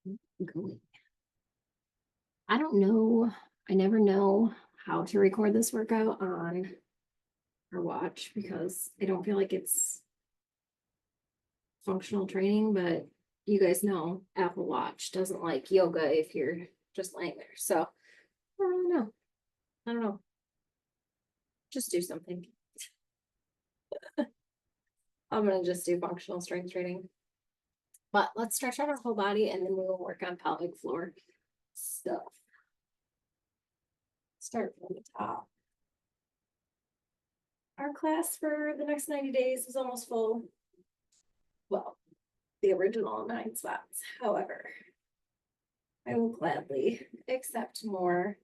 going. I don't know. I never know how to record this workout on our watch because I don't feel like it's functional training, but you guys know Apple Watch doesn't like yoga if you're just laying there. So I don't know. I don't know. Just do something. I'm gonna just do functional strength training. But let's stretch out our whole body and then we will work on pelvic floor stuff. Start from the top. Our class for the next 90 days is almost full. Well, the original 9 spots. However, I will gladly accept more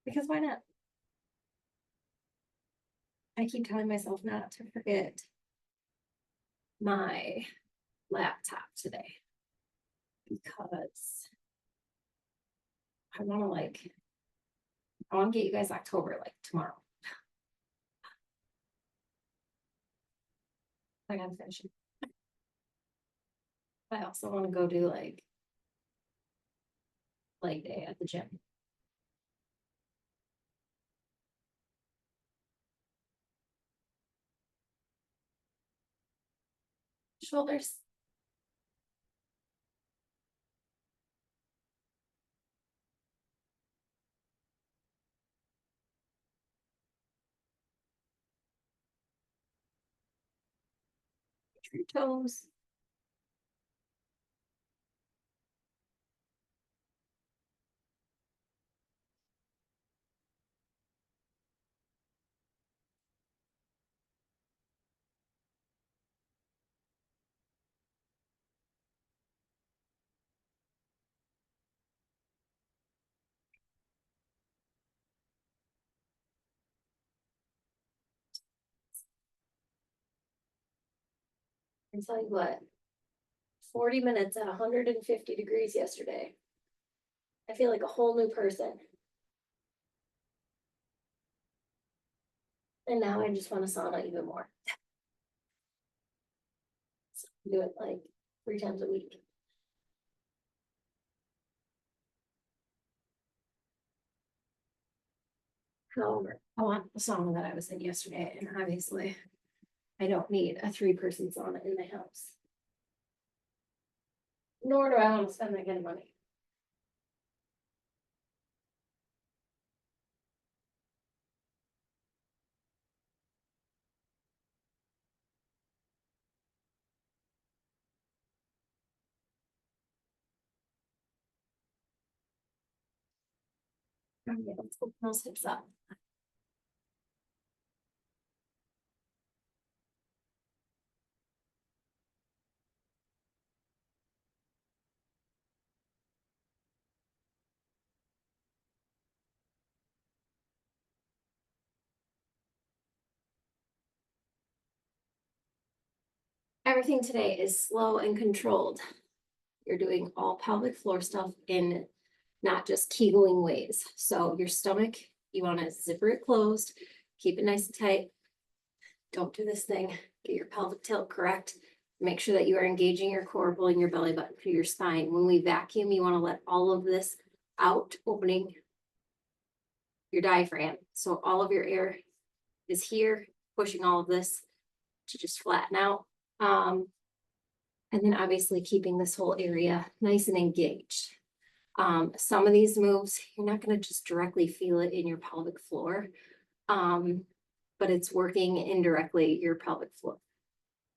because why not? I keep telling myself not to forget my laptop today because I want to get you guys October like tomorrow. I gotta finish it. I also want to go do like leg day at the gym. Shoulders. Your toes. And tell you what, 40 minutes at 150 degrees yesterday. I feel like a whole new person. And now I just want to sauna even more. So do it like 3 times a week. However, I want the sauna that I was in yesterday, and obviously I don't need a 3-person sauna in my house. Nor do I want to spend that kind of money. Okay, let's open those hips up. Everything today is slow and controlled. You're doing all pelvic floor stuff in not just kegeling ways. So your stomach, you want to zipper it closed, keep it nice and tight. Don't do this thing. Get your pelvic tilt correct. Make sure that you are engaging your core, pulling your belly button through your spine. When we vacuum, you want to let all of this out, opening your diaphragm. So all of your air is here, pushing all of this to just flatten out. And then obviously keeping this whole area nice and engaged. Some of these moves, you're not going to just directly feel it in your pelvic floor, but it's working indirectly your pelvic floor.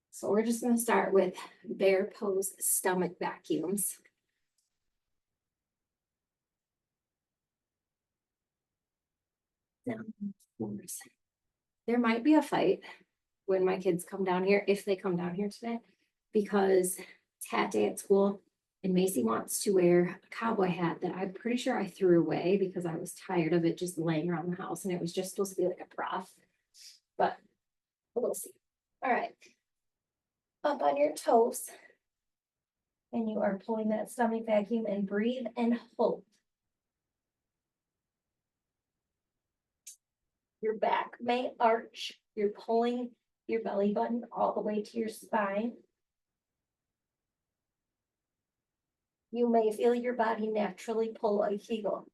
So we're just going to start with bear pose stomach vacuums. Down floors. There might be a fight when my kids come down here, if they come down here today, because it's hat day at school and Macy wants to wear a cowboy hat that I'm pretty sure I threw away because I was tired of it just laying around the house and it was just supposed to be like a prof, but we'll see. All right, up on your toes and you are pulling that stomach vacuum and breathe and hold. Your back may arch. You're pulling your belly button all the way to your spine. you may feel your body naturally pull a Kegel.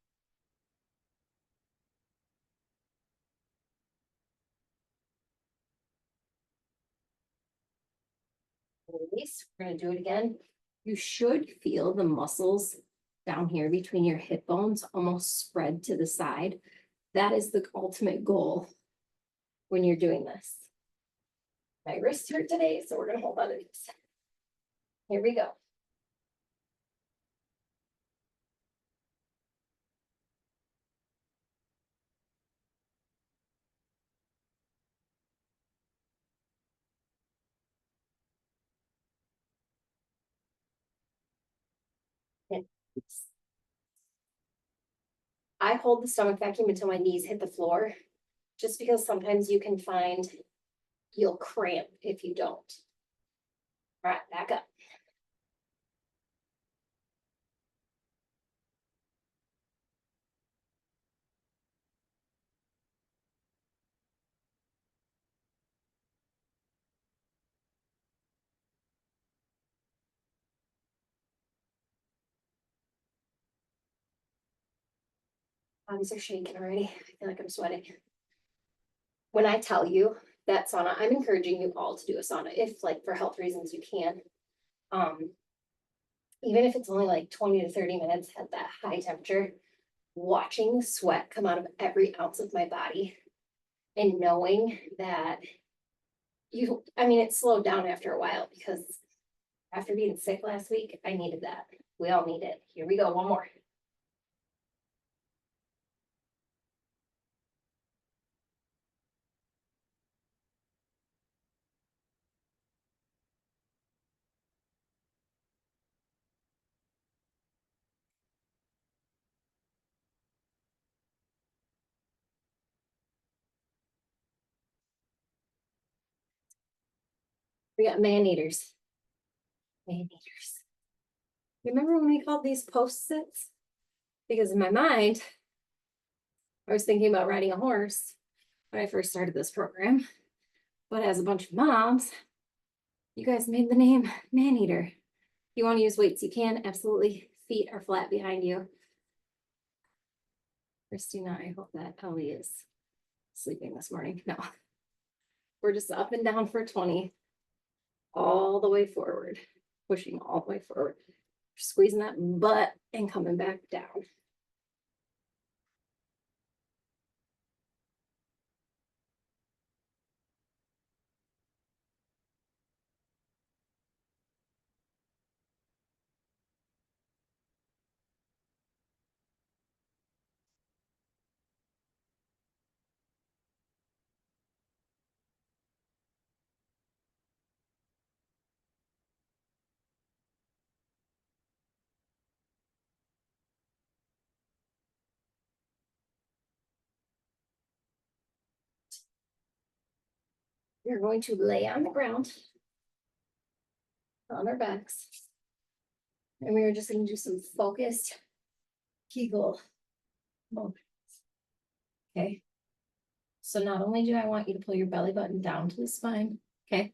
Release. We're gonna do it again. You should feel the muscles down here between your hip bones almost spread to the side. That is the ultimate goal when you're doing this. My wrists hurt today, so we're gonna hold on to these. Here we go. I hold the stomach vacuum until my knees hit the floor, just because sometimes you can find you'll cramp if you don't. All right, back up. Arms are shaking already. I feel like I'm sweating. When I tell you that sauna, I'm encouraging you all to do a sauna if, like, for health reasons you can. Even if it's only like 20 to 30 minutes at that high temperature, watching the sweat come out of every ounce of my body and knowing that I mean, it slowed down after a while because after being sick last week, I needed that. We all need it. Here we go, one more. We got man eaters. Man eaters. Remember when we called these post-its? Because in my mind, I was thinking about riding a horse when I first started this program. But as a bunch of moms, you guys made the name man eater. If you want to use weights, you can. Absolutely. Feet are flat behind you. Christina, I hope that Ellie is sleeping this morning. No. We're just up and down for 20. All the way forward. Pushing all the way forward. Squeezing that butt and coming back down. We're going to lay on the ground on our backs. And we are just going to do some focused Kegel movements. Okay. So not only do I want you to pull your belly button down to the spine. Okay.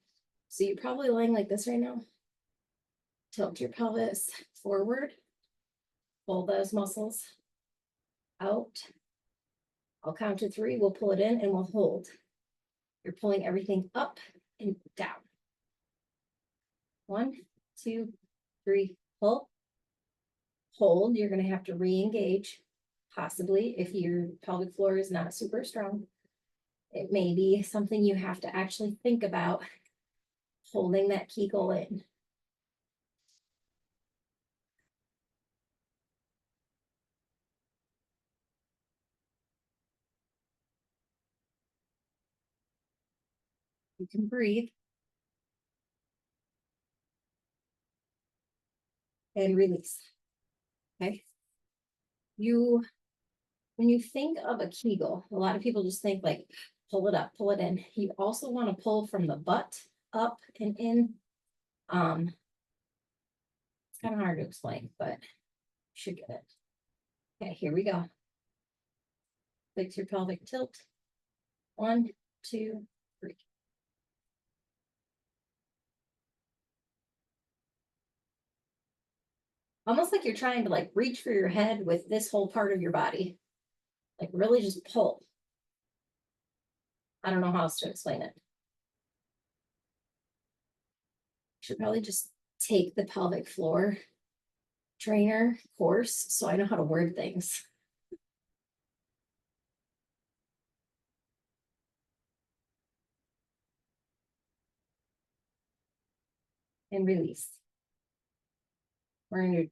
So you're probably laying like this right now. Tilt your pelvis forward. Pull those muscles out. I'll count to 3. We'll pull it in and we'll hold. You're pulling everything up and down. 1, 2, 3, pull. Hold. You're going to have to re-engage, possibly if your pelvic floor is not super strong. It may be something you have to actually think about holding that Kegel in. You can breathe and release. Okay. When you think of a Kegel, a lot of people just think like, pull it up, pull it in. You also want to pull from the butt up and in. It's kind of hard to explain, but you should get it. Okay, here we go. Fix your pelvic tilt. 1, 2, 3. almost like you're trying to like reach for your head with this whole part of your body. Like really just pull. I don't know how else to explain it. Should probably just take the pelvic floor trainer course so I know how to word things. And release. We're gonna do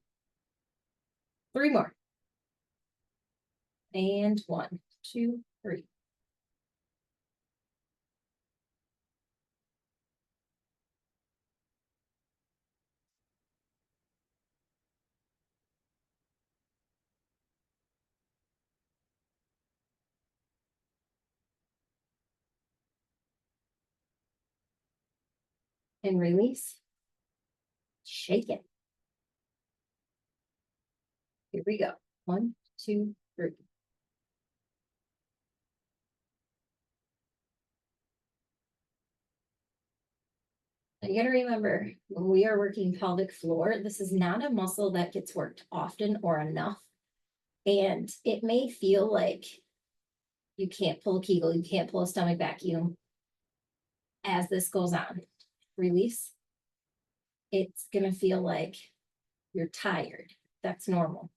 3 more. And 1, 2, 3. And release. Shake it. Here we go. 1, 2, 3. Now you got to remember when we are working pelvic floor, this is not a muscle that gets worked often or enough. And it may feel like you can't pull a Kegel, you can't pull a stomach vacuum as this goes on. Release. It's going to feel like you're tired. That's normal.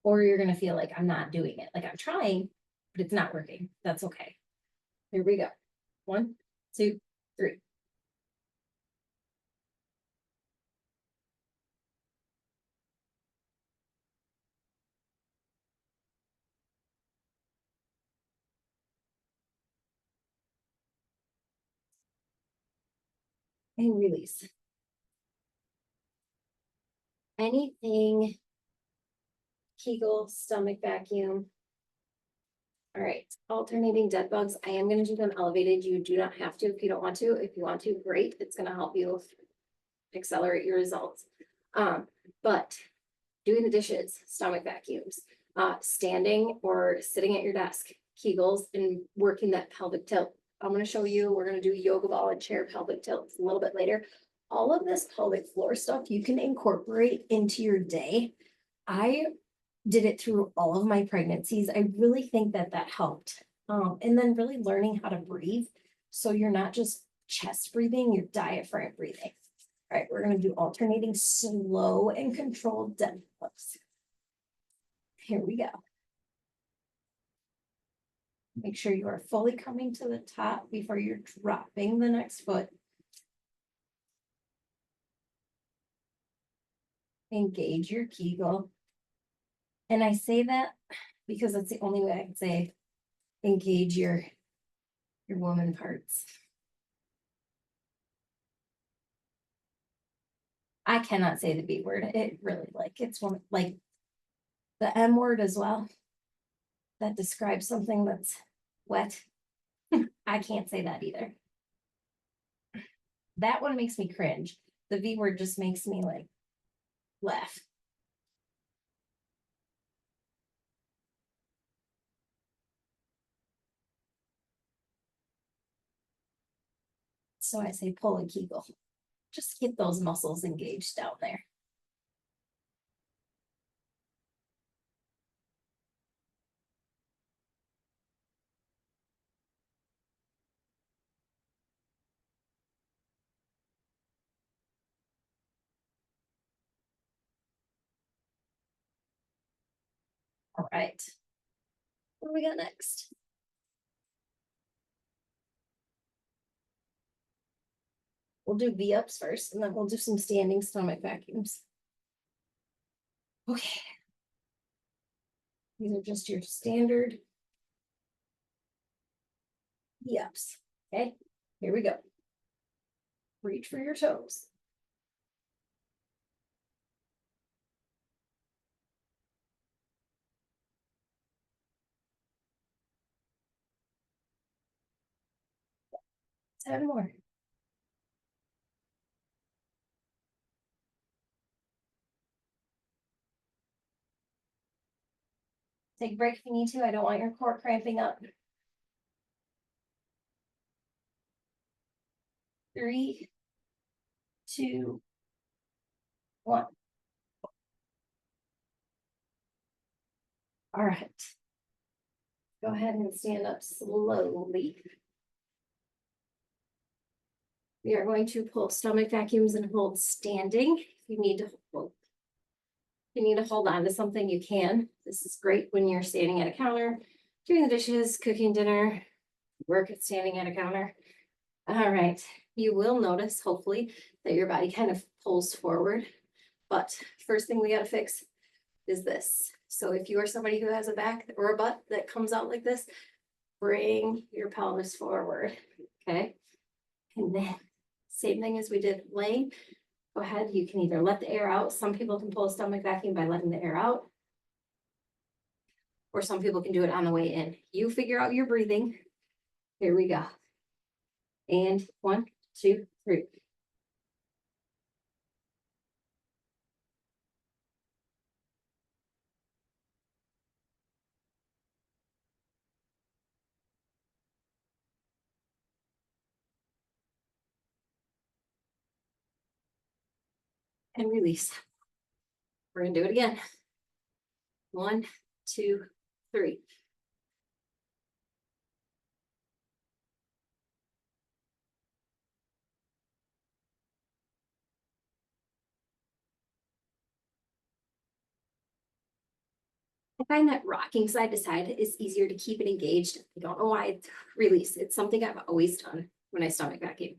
Or you're going to feel like I'm not doing it. Like I'm trying, but it's not working. That's okay. Here we go. 1, 2, 3. And release. Anything, Kegel, stomach vacuum. All right, alternating dead bugs. I am going to do them elevated. You do not have to if you don't want to. If you want to, great. It's going to help you accelerate your results. But doing the dishes, stomach vacuums, standing or sitting at your desk, Kegels, and working that pelvic tilt. I'm going to show you, we're going to do yoga ball and chair pelvic tilts a little bit later. All of this pelvic floor stuff you can incorporate into your day. I did it through all of my pregnancies. I really think that that helped. And then really learning how to breathe. So you're not just chest breathing, you're diaphragm breathing. All right, we're going to do alternating slow and controlled deadlifts. Here we go. Make sure you are fully coming to the top before you're dropping the next foot. Engage your Kegel. And I say that because that's the only way I can say engage your woman parts. I cannot say the B word. It really it's one like the M word as well. That describes something that's wet. I can't say that either. That one makes me cringe. The V word just makes me like laugh. So I say pull a Kegel. Just get those muscles engaged down there. All right. What do we got next? We'll do V-ups first, and then we'll do some standing stomach vacuums. Okay. These are just your standard V-ups. Okay, here we go. Reach for your toes. Seven more. Take a break if you need to. I don't want your core cramping up. 3, 2, 1. All right. Go ahead and stand up slowly. We are going to pull stomach vacuums and hold standing. If you need to hold, if you need to hold on to something, you can. This is great when you're standing at a counter, doing the dishes, cooking dinner, work at standing at a counter. All right. You will notice, hopefully, that your body kind of pulls forward. But first thing we got to fix is this. So if you are somebody who has a back or a butt that comes out like this, bring your pelvis forward. Okay. And then same thing as we did laying. Go ahead. You can either let the air out. Some people can pull a stomach vacuum by letting the air out. Or some people can do it on the way in. You figure out your breathing. Here we go. And 1, 2, 3. And release. We're gonna do it again. 1, 2, 3. I find that rocking side to side is easier to keep it engaged. I don't know why. Release. It's something I've always done when I stomach vacuum.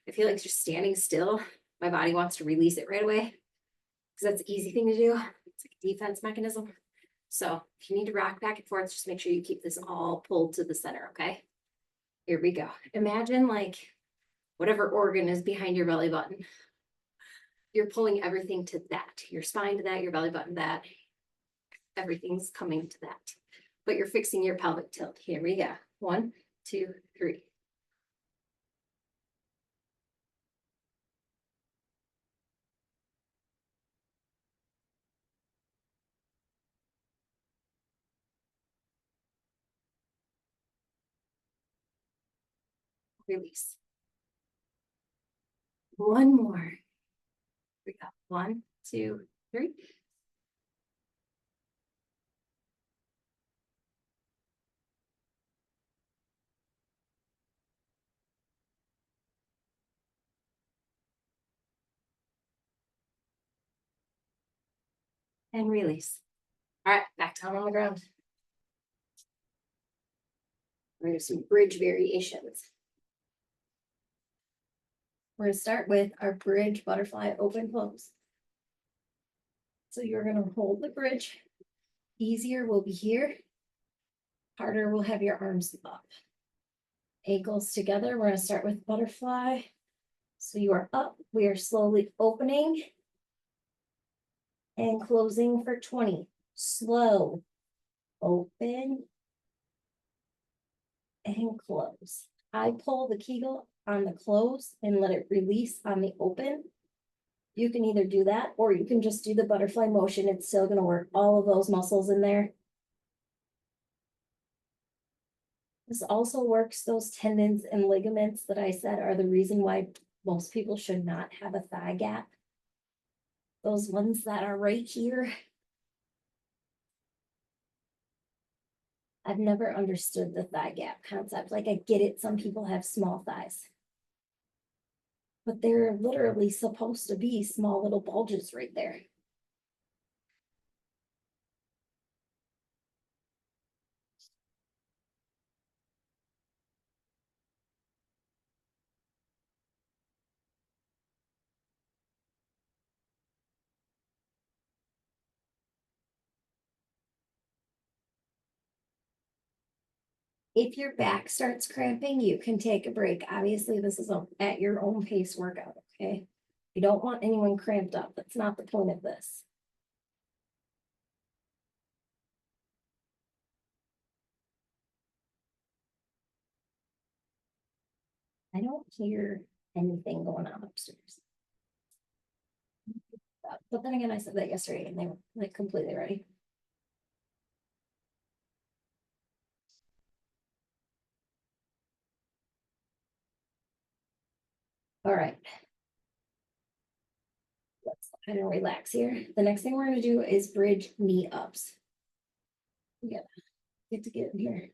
I feel like just standing still, my body wants to release it right away because that's an easy thing to do. It's like a defense mechanism. So if you need to rock back and forth, just make sure you keep this all pulled to the center, okay? Here we go. Imagine like whatever organ is behind your belly button. You're pulling everything to that, your spine to that, your belly button to that. Everything's coming to that. But you're fixing your pelvic tilt. Here we go. 1, 2, 3. Release. One more. We got 1, 2, 3. And release. All right, back down on the ground. We're gonna do some bridge variations. We're gonna start with our bridge butterfly open close. So you're gonna hold the bridge. Easier will be here. Harder will have your arms up. Ankles together. We're gonna start with butterfly. So you are up. We are slowly opening and closing for 20. Slow. Open and close. I pull the Kegel on the close and let it release on the open. You can either do that or you can just do the butterfly motion. It's still going to work all of those muscles in there. This also works those tendons and ligaments that I said are the reason why most people should not have a thigh gap. Those ones that are right here. I've never understood the thigh gap concept. Like, I get it, some people have small thighs. But they're literally supposed to be small little bulges right there. If your back starts cramping, you can take a break. Obviously, this is at your own pace workout, okay? You don't want anyone cramped up. That's not the point of this. I don't hear anything going on upstairs. But then again, I said that yesterday and they were like completely ready. All right. Let's kind of relax here. The next thing we're going to do is bridge knee ups. Yeah, get to get in here.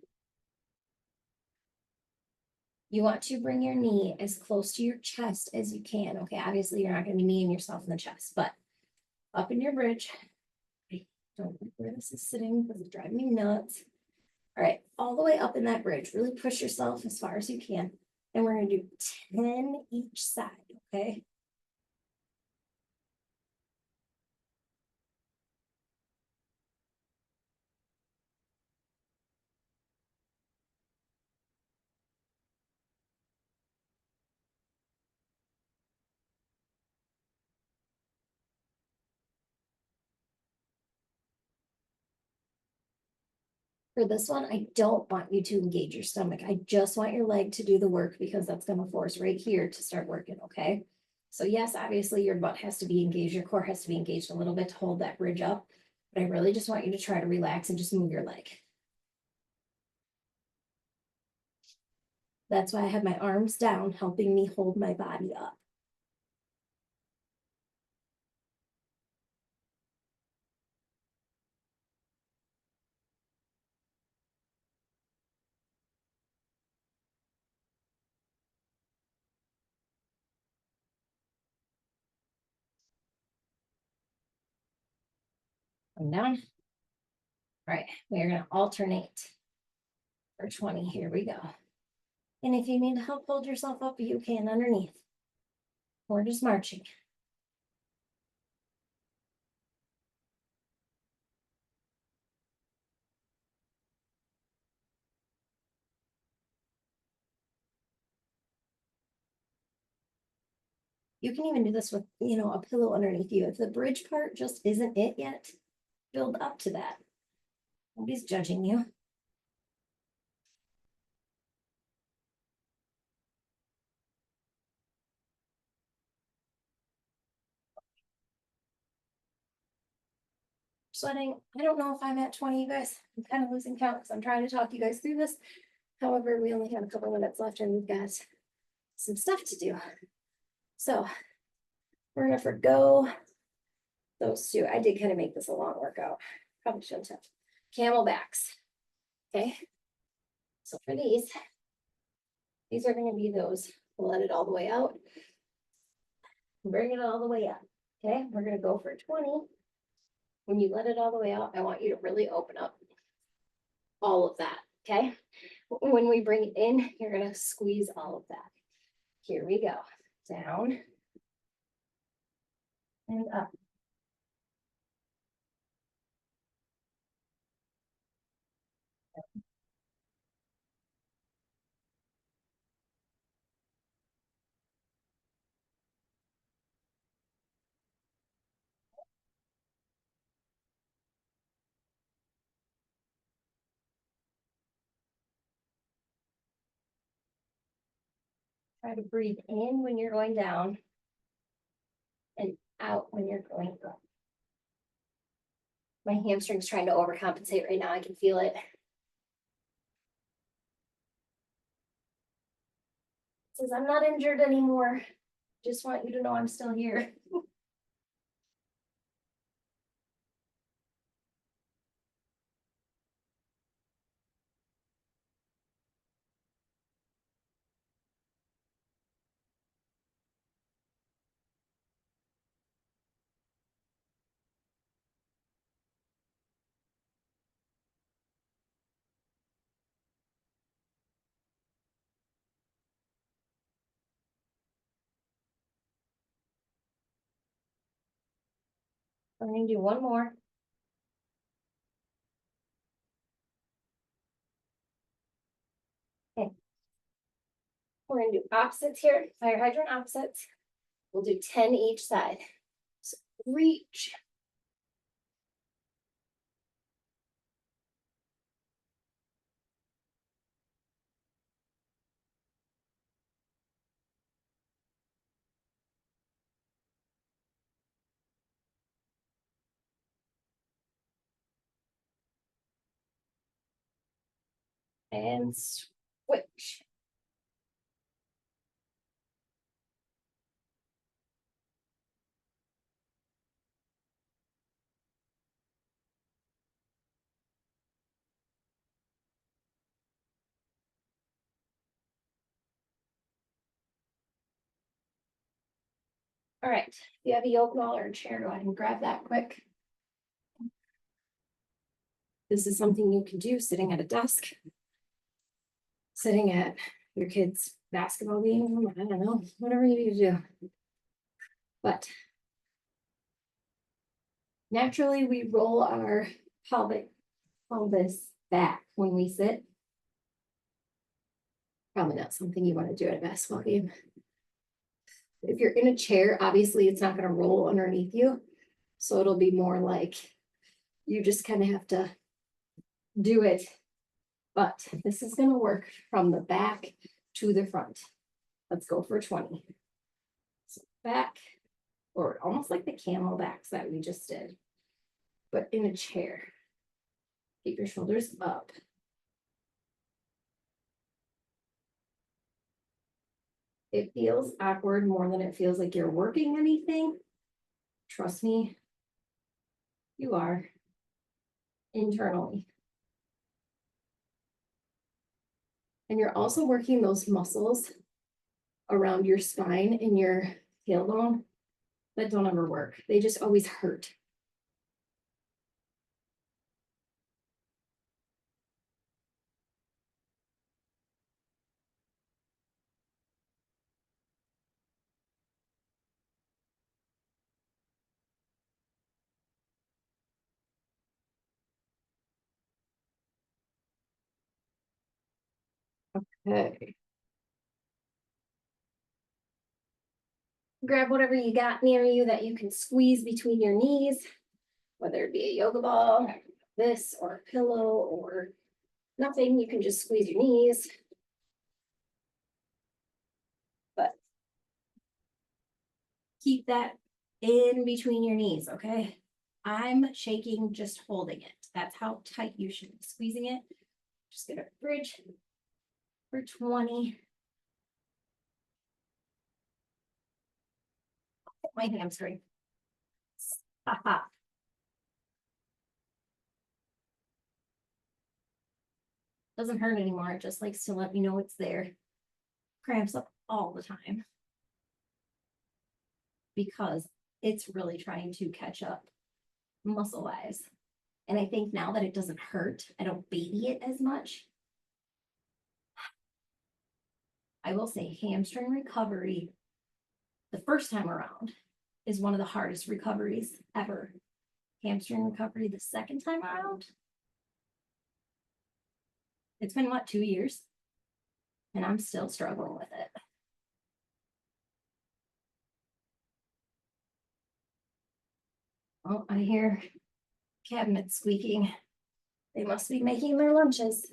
You want to bring your knee as close to your chest as you can. Okay, obviously you're not going to be kneeing yourself in the chest, but up in your bridge. I don't like where this is sitting because it's driving me nuts. All right, all the way up in that bridge. Really push yourself as far as you can. And we're going to do 10 each side, okay? For this one, I don't want you to engage your stomach. I just want your leg to do the work because that's going to force right here to start working, okay? So yes, obviously your butt has to be engaged, your core has to be engaged a little bit to hold that bridge up, but I really just want you to try to relax and just move your leg. That's why I have my arms down, helping me hold my body up. Come down. All right, we're going to alternate for 20. Here we go. And if you need help hold yourself up, you can underneath. We're just marching. You can even do this with, a pillow underneath you. If the bridge part just isn't it yet, build up to that. Nobody's judging you. Sweating. I don't know if I'm at 20, you guys. I'm kind of losing count because I'm trying to talk you guys through this. However, we only have a couple minutes left and we've got some stuff to do. So we're gonna forgo those two. I did kind of make this a long workout. Probably shouldn't have. Camelbacks. Okay. So for these are going to be those. Let it all the way out. Bring it all the way up. Okay. We're going to go for 20. When you let it all the way out, I want you to really open up all of that. Okay. When we bring it in, you're going to squeeze all of that. Here we go. Down and up. Try to breathe in when you're going down and out when you're going up. My hamstring's trying to overcompensate right now. I can feel it. It says, I'm not injured anymore. Just want you to know I'm still here. I'm going to do one more. Okay. We're going to do opposites here, fire hydrant opposites. We'll do 10 each side. So reach. And switch. All right, if you have a yoke ball or a chair, go ahead and grab that quick. This is something you can do sitting at a desk, sitting at your kid's basketball game, I don't know, whatever you need to do. But naturally, we roll our pelvis back when we sit. Probably not something you want to do at a basketball game. If you're in a chair, obviously it's not going to roll underneath you. So it'll be more like you just kind of have to do it. But this is going to work from the back to the front. Let's go for 20. So back, or almost like the camel backs that we just did, but in a chair. Keep your shoulders up. It feels awkward more than it feels like you're working anything. Trust me, you are internally. And you're also working those muscles around your spine and your tailbone that don't ever work. They just always hurt. Okay. Grab whatever you got near you that you can squeeze between your knees, whether it be a yoga ball, this, or a pillow, or nothing. You can just squeeze your knees. But keep that in between your knees, okay? I'm shaking, just holding it. That's how tight you should be squeezing it. Just gonna bridge for 20. My hamstring. Aha. Doesn't hurt anymore. It just likes to let me know it's there. Cramps up all the time because it's really trying to catch up muscle wise. And I think now that it doesn't hurt, I don't baby it as much. I will say hamstring recovery the first time around is one of the hardest recoveries ever. Hamstring recovery the second time around, it's been what, 2 years? And I'm still struggling with it. Oh, I hear cabinets squeaking. They must be making their lunches.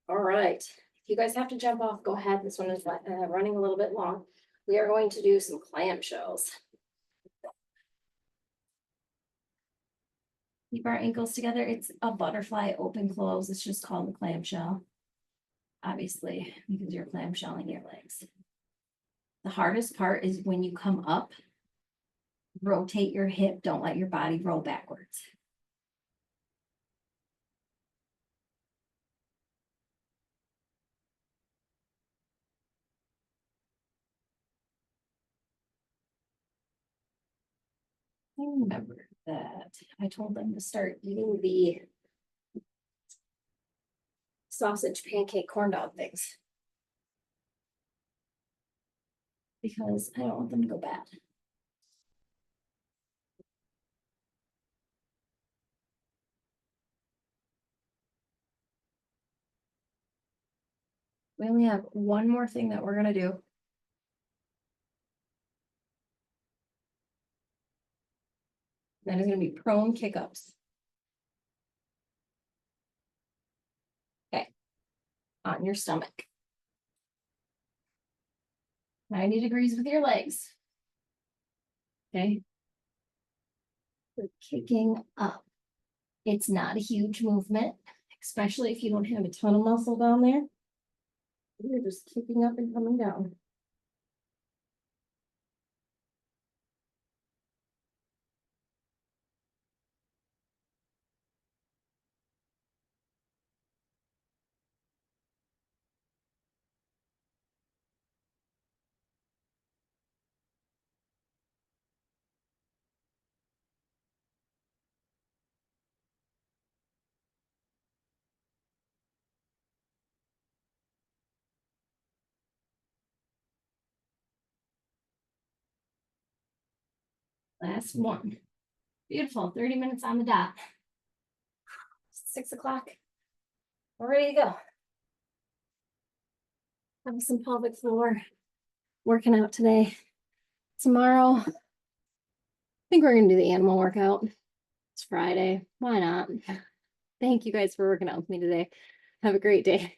All right. If you guys have to jump off, go ahead. This one is running a little bit long. We are going to do some clamshells. Keep our ankles together. It's a butterfly open close. It's just called the clamshell. Obviously, because you're clamshelling your legs. The hardest part is when you come up, rotate your hip. Don't let your body roll backwards. I remember that I told them to start eating the sausage pancake corn dog things because I don't want them to go bad. We only have one more thing that we're gonna do. That is gonna be prone kick-ups. Okay, on your stomach. 90 degrees with your legs. Okay. We're kicking up. It's not a huge movement, especially if you don't have a ton of muscle down there. You're just kicking up and coming down. Last one. Beautiful, 30 minutes on the dot. 6 o'clock. We're ready to go. Have some pelvic floor working out today. Tomorrow, I think we're gonna do the animal workout. It's Friday. Why not? Thank you guys for working out with me today. Have a great day.